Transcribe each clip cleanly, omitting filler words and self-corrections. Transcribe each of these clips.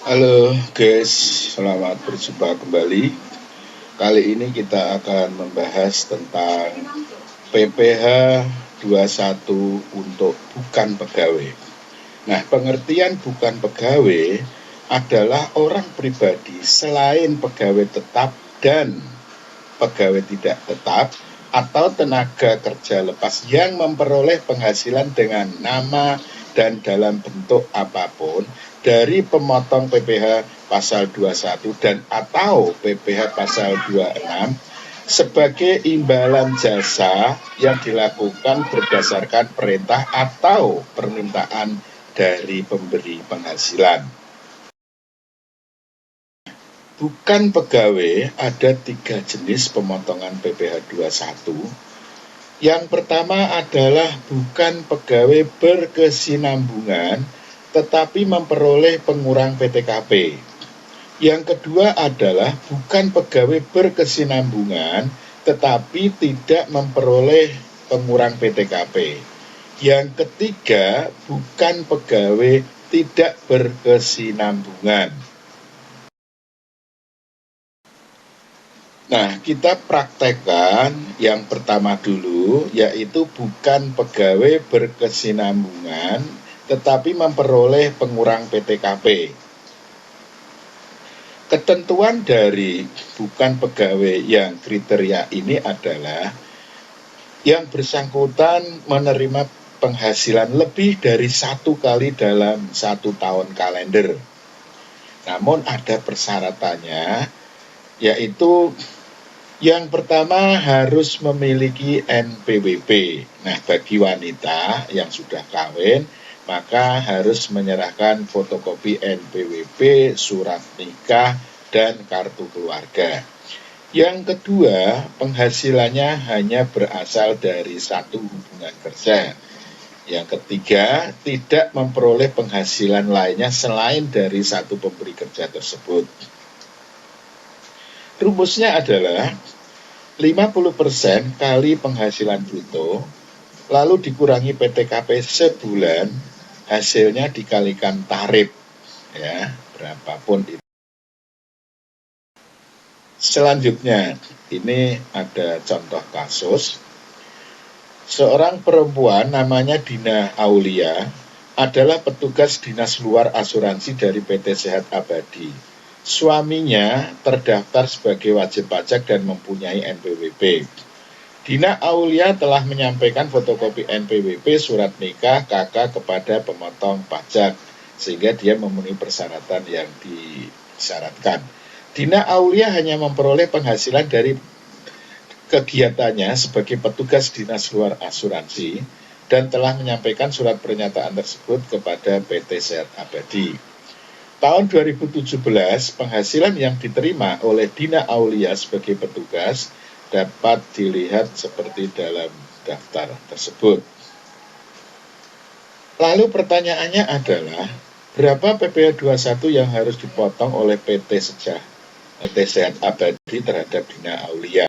Halo guys, selamat berjumpa kembali. Kali ini kita akan membahas tentang PPh 21 untuk bukan pegawai. Nah, pengertian bukan pegawai adalah orang pribadi selain pegawai tetap dan pegawai tidak tetap atau tenaga kerja lepas yang memperoleh penghasilan dengan nama dan dalam bentuk apapun dari pemotong PPh pasal 21 dan atau PPh pasal 26 sebagai imbalan jasa yang dilakukan berdasarkan perintah atau permintaan dari pemberi penghasilan. Bukan pegawai ada 3 jenis pemotongan PPh 21. Yang pertama adalah bukan pegawai berkesinambungan tetapi memperoleh pengurang PTKP. Yang kedua adalah bukan pegawai berkesinambungan tetapi tidak memperoleh pengurang PTKP. Yang ketiga bukan pegawai tidak berkesinambungan. Nah, kita praktekkan yang pertama dulu, yaitu bukan pegawai berkesinambungan, tetapi memperoleh pengurang PTKP. Ketentuan dari bukan pegawai yang kriteria ini adalah yang bersangkutan menerima penghasilan lebih dari 1 kali dalam 1 tahun kalender. Namun ada persyaratannya, yaitu yang pertama harus memiliki NPWP. Nah, bagi wanita yang sudah kawin, maka harus menyerahkan fotokopi NPWP, surat nikah, dan kartu keluarga. Yang kedua, penghasilannya hanya berasal dari satu hubungan kerja. Yang ketiga, tidak memperoleh penghasilan lainnya selain dari satu pemberi kerja tersebut. Rumusnya adalah 50% kali penghasilan bruto, lalu dikurangi PTKP sebulan, hasilnya dikalikan tarif, ya, berapapun itu. Selanjutnya, ini ada contoh kasus. Seorang perempuan namanya Dina Aulia adalah petugas dinas luar asuransi dari PT Sehat Abadi. Suaminya terdaftar sebagai wajib pajak dan mempunyai NPWP. Dina Aulia telah menyampaikan fotokopi NPWP, surat nikah, KK kepada pemotong pajak, sehingga dia memenuhi persyaratan yang disyaratkan. Dina Aulia hanya memperoleh penghasilan dari kegiatannya sebagai petugas dinas luar asuransi dan telah menyampaikan surat pernyataan tersebut kepada PT Sehat Abadi. Tahun 2017, penghasilan yang diterima oleh Dina Aulia sebagai petugas dapat dilihat seperti dalam daftar tersebut. Lalu pertanyaannya adalah, berapa PPh 21 yang harus dipotong oleh PT Sehat Abadi terhadap Dina Aulia?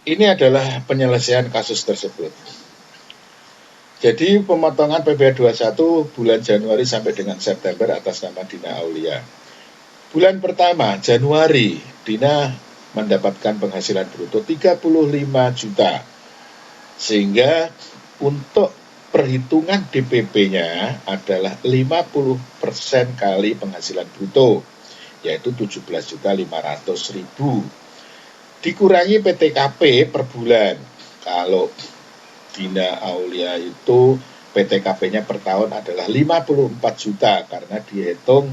Ini adalah penyelesaian kasus tersebut. Jadi pemotongan PPh 21 bulan Januari sampai dengan September atas nama Dina Aulia. Bulan pertama, Januari, Dina mendapatkan penghasilan bruto 35 juta. Sehingga untuk perhitungan DPP-nya adalah 50% kali penghasilan bruto, yaitu 17.500.000. Dikurangi PTKP per bulan. Kalau Dina Aulia itu PTKP-nya per tahun adalah 54 juta karena dihitung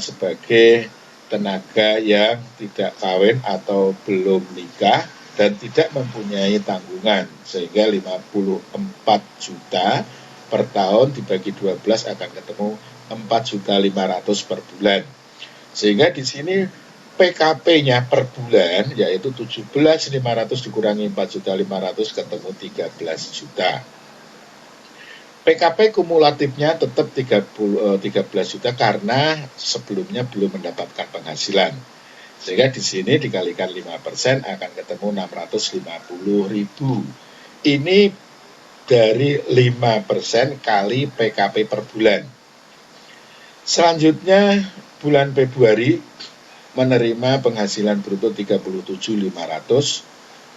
sebagai tenaga yang tidak kawin atau belum nikah dan tidak mempunyai tanggungan, sehingga 54 juta per tahun dibagi 12 akan ketemu 4.500.000 per bulan. Sehingga di sini PKP-nya per bulan yaitu 17.500 dikurangi 4.500 ketemu 13 juta. PKP kumulatifnya tetap 13 juta karena sebelumnya belum mendapatkan penghasilan. Sehingga di sini dikalikan 5% akan ketemu 650.000. Ini dari 5% kali PKP per bulan. Selanjutnya bulan Februari menerima penghasilan bruto 37.500,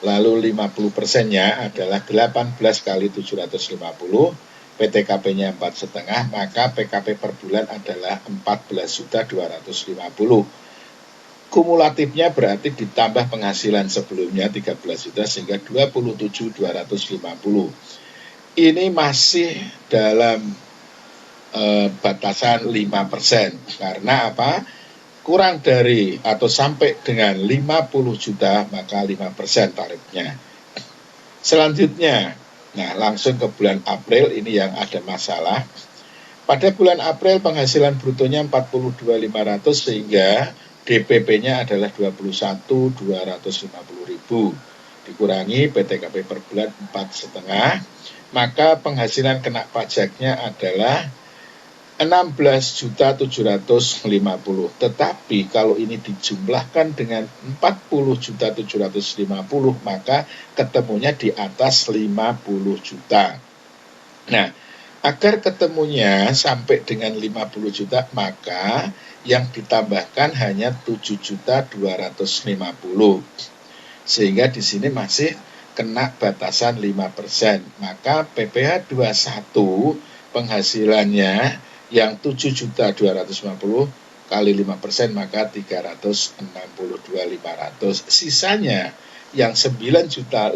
lalu 50%-nya adalah 18 kali 750, PTKP-nya 4,5, maka PKP per bulan adalah 14.250. Kumulatifnya berarti ditambah penghasilan sebelumnya 13 juta sehingga 27.250. Ini masih dalam batasan 5%. Karena apa? Kurang dari atau sampai dengan 50 juta maka 5% tarifnya. Selanjutnya, nah langsung ke bulan April ini yang ada masalah. Pada bulan April penghasilan brutonya 42.500 sehingga DPP-nya adalah 21.250.000. Dikurangi PTKP per bulan 4,5, maka penghasilan kena pajaknya adalah 16.750.000. Tetapi kalau ini dijumlahkan dengan 40.750, maka ketemunya di atas 50 juta. Nah, agar ketemunya sampai dengan 50 juta, maka yang ditambahkan hanya 7.250. Sehingga di sini masih kena batasan 5%. Maka PPh 21 penghasilannya yang 7.250 kali 5% maka 362.500. Sisanya yang 9.500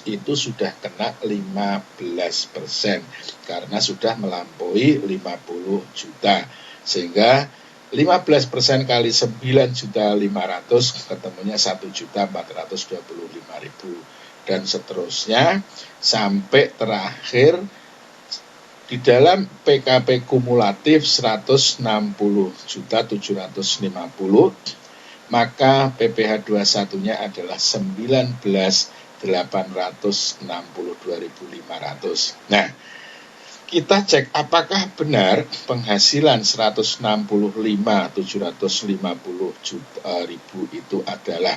itu sudah kena 15% karena sudah melampaui 50 juta. Sehingga 15% kali 9.500 ketemunya 1.425.000 dan seterusnya sampai terakhir di dalam PKP kumulatif 160.750, maka PPh 21-nya adalah 19.862.500. Nah, kita cek apakah benar penghasilan 165.750.000 itu adalah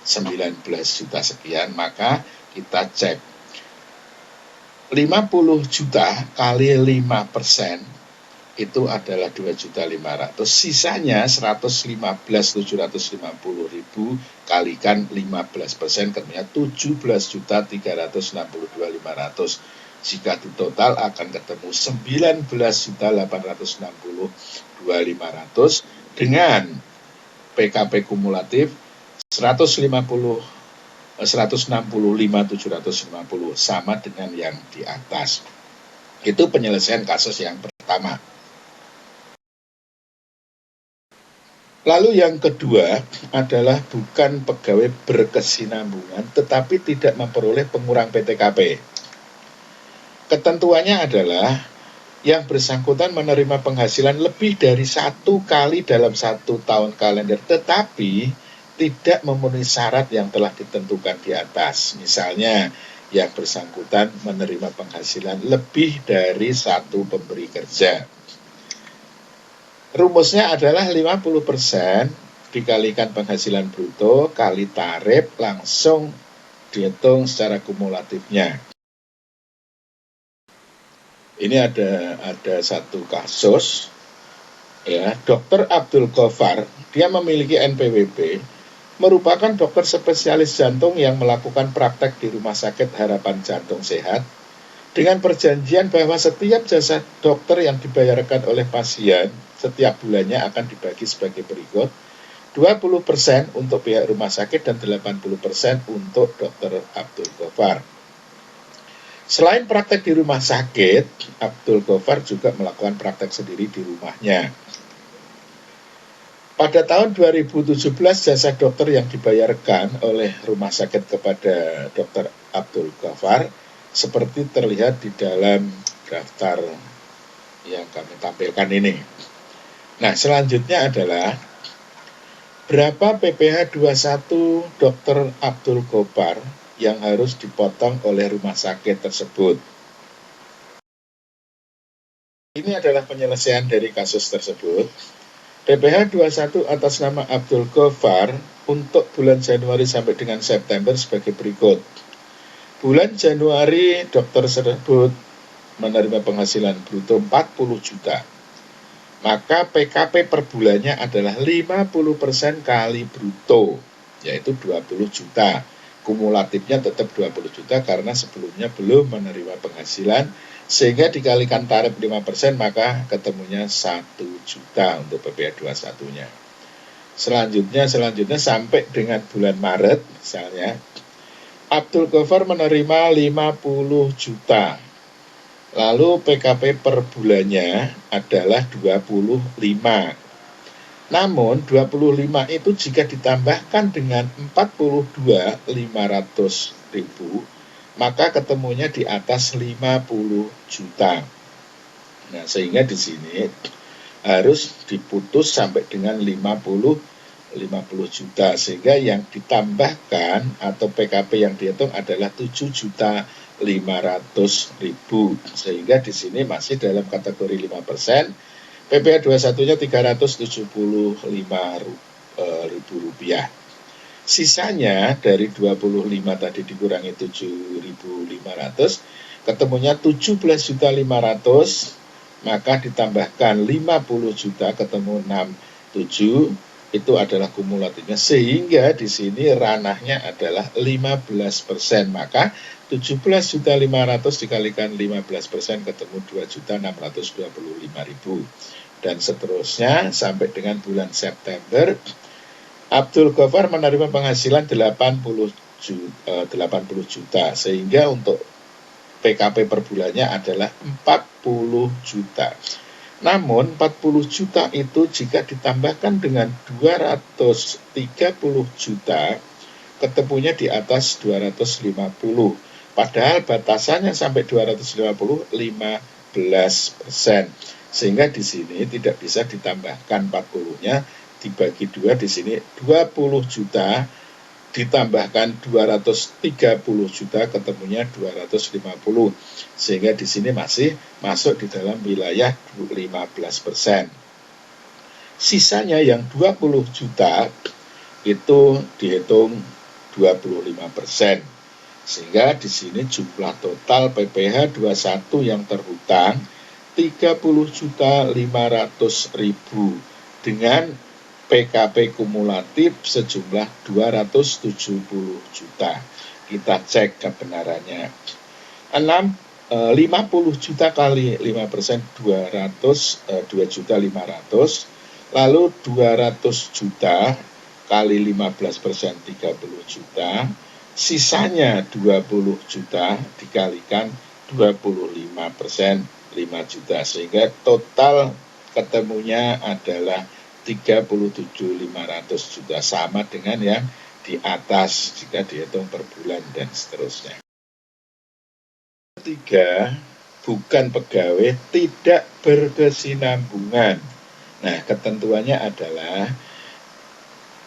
19 juta sekian, maka kita cek 50 juta kali 5% itu adalah 2.500.000, sisanya 115.750.000 kalikan 15%, kemudian 17.362.500. Jika di total akan ketemu 19.862.500 dengan PKP kumulatif 165.750 sama dengan yang di atas. Itu penyelesaian kasus yang pertama. Lalu yang kedua adalah bukan pegawai berkesinambungan tetapi tidak memperoleh pengurang PTKP. Ketentuannya adalah yang bersangkutan menerima penghasilan lebih dari 1 kali dalam 1 tahun kalender, tetapi tidak memenuhi syarat yang telah ditentukan di atas. Misalnya, yang bersangkutan menerima penghasilan lebih dari 1 pemberi kerja. Rumusnya adalah 50% dikalikan penghasilan bruto kali tarif, langsung dihitung secara kumulatifnya. Ini ada satu kasus, ya, Dr. Abdul Ghaffar, dia memiliki NPWP, merupakan dokter spesialis jantung yang melakukan praktek di Rumah Sakit Harapan Jantung Sehat, dengan perjanjian bahwa setiap jasa dokter yang dibayarkan oleh pasien setiap bulannya akan dibagi sebagai berikut: 20% untuk pihak rumah sakit dan 80% untuk Dr. Abdul Ghaffar. Selain praktek di rumah sakit, Abdul Ghaffar juga melakukan praktek sendiri di rumahnya. Pada tahun 2017, jasa dokter yang dibayarkan oleh rumah sakit kepada Dr. Abdul Ghaffar seperti terlihat di dalam daftar yang kami tampilkan ini. Nah, selanjutnya adalah berapa PPh 21 Dr. Abdul Ghaffar yang harus dipotong oleh rumah sakit tersebut. Ini adalah penyelesaian dari kasus tersebut. PPh 21 atas nama Abdul Ghaffar untuk bulan Januari sampai dengan September sebagai berikut: Bulan Januari dokter tersebut menerima penghasilan bruto 40 juta. Maka PKP per bulannya adalah 50% kali bruto, yaitu 20 juta. Kumulatifnya tetap 20 juta karena sebelumnya belum menerima penghasilan, sehingga dikalikan tarif 5% maka ketemunya 1 juta untuk PPh 21-nya. Selanjutnya sampai dengan bulan Maret misalnya, Abdul Ghaffar menerima 50 juta. Lalu PKP per bulannya adalah 25. Namun 25 itu jika ditambahkan dengan 42.500.000, maka ketemunya di atas 50 juta. Nah, sehingga di sini harus diputus sampai dengan 50 juta, sehingga yang ditambahkan atau PKP yang dihitung adalah 7.500.000, sehingga di sini masih dalam kategori 5%. PPh 21-nya Rp375.000. Sisanya dari 25 tadi dikurangi 7.500, ketemunya 17.500, maka ditambahkan 50 juta ketemu 67, itu adalah kumulatifnya, sehingga di sini ranahnya adalah 15%, maka 17.500 dikalikan 15% ketemu 2.625.000, dan seterusnya sampai dengan bulan September. Abdul Ghaffar menerima penghasilan 80 juta, sehingga untuk PKP per bulannya adalah 40 juta. Namun 40 juta itu jika ditambahkan dengan 230 juta, ketemunya di atas 250. Padahal batasannya sampai 250, 15%. Sehingga di sini tidak bisa ditambahkan 40-nya, dibagi 2, di sini 20 juta ditambahkan 230 juta ketemunya 250, sehingga di sini masih masuk di dalam wilayah 15%. Sisanya yang 20 juta itu dihitung 25%, sehingga di sini jumlah total PPh 21 yang terhutang 30.500.000 dengan PKP kumulatif sejumlah 270 juta. Kita cek kebenarannya. 50 juta kali 5%, 2.500.000. Lalu 200 juta kali 15%, 30 juta. Sisanya 20 juta dikalikan 25%, 5 juta. Sehingga total ketemunya adalah 37.500 juta, sama dengan yang di atas jika dihitung per bulan dan seterusnya. Ketiga, bukan pegawai tidak berkesinambungan. Nah, ketentuannya adalah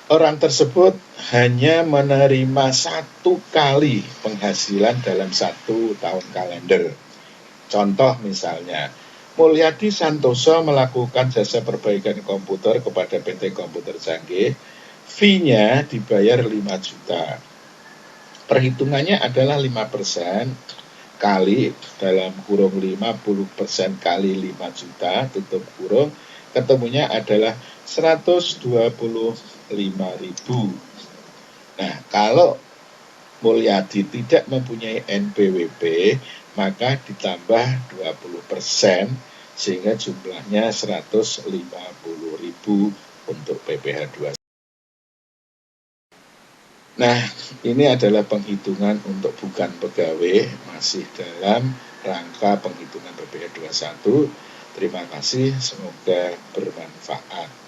orang tersebut hanya menerima 1 kali penghasilan dalam 1 tahun kalender. Contoh misalnya, Mulyadi Santoso melakukan jasa perbaikan komputer kepada PT Komputer Canggih, fee-nya dibayar 5 juta. Perhitungannya adalah 5% kali dalam kurung 50% kali 5 juta, tutup kurung, ketemunya adalah 125.000. Nah, kalau Mulyadi tidak mempunyai NPWP, maka ditambah 20%, sehingga jumlahnya 150.000 untuk PPh 21. Nah, ini adalah penghitungan untuk bukan pegawai, masih dalam rangka penghitungan PPh 21. Terima kasih, semoga bermanfaat.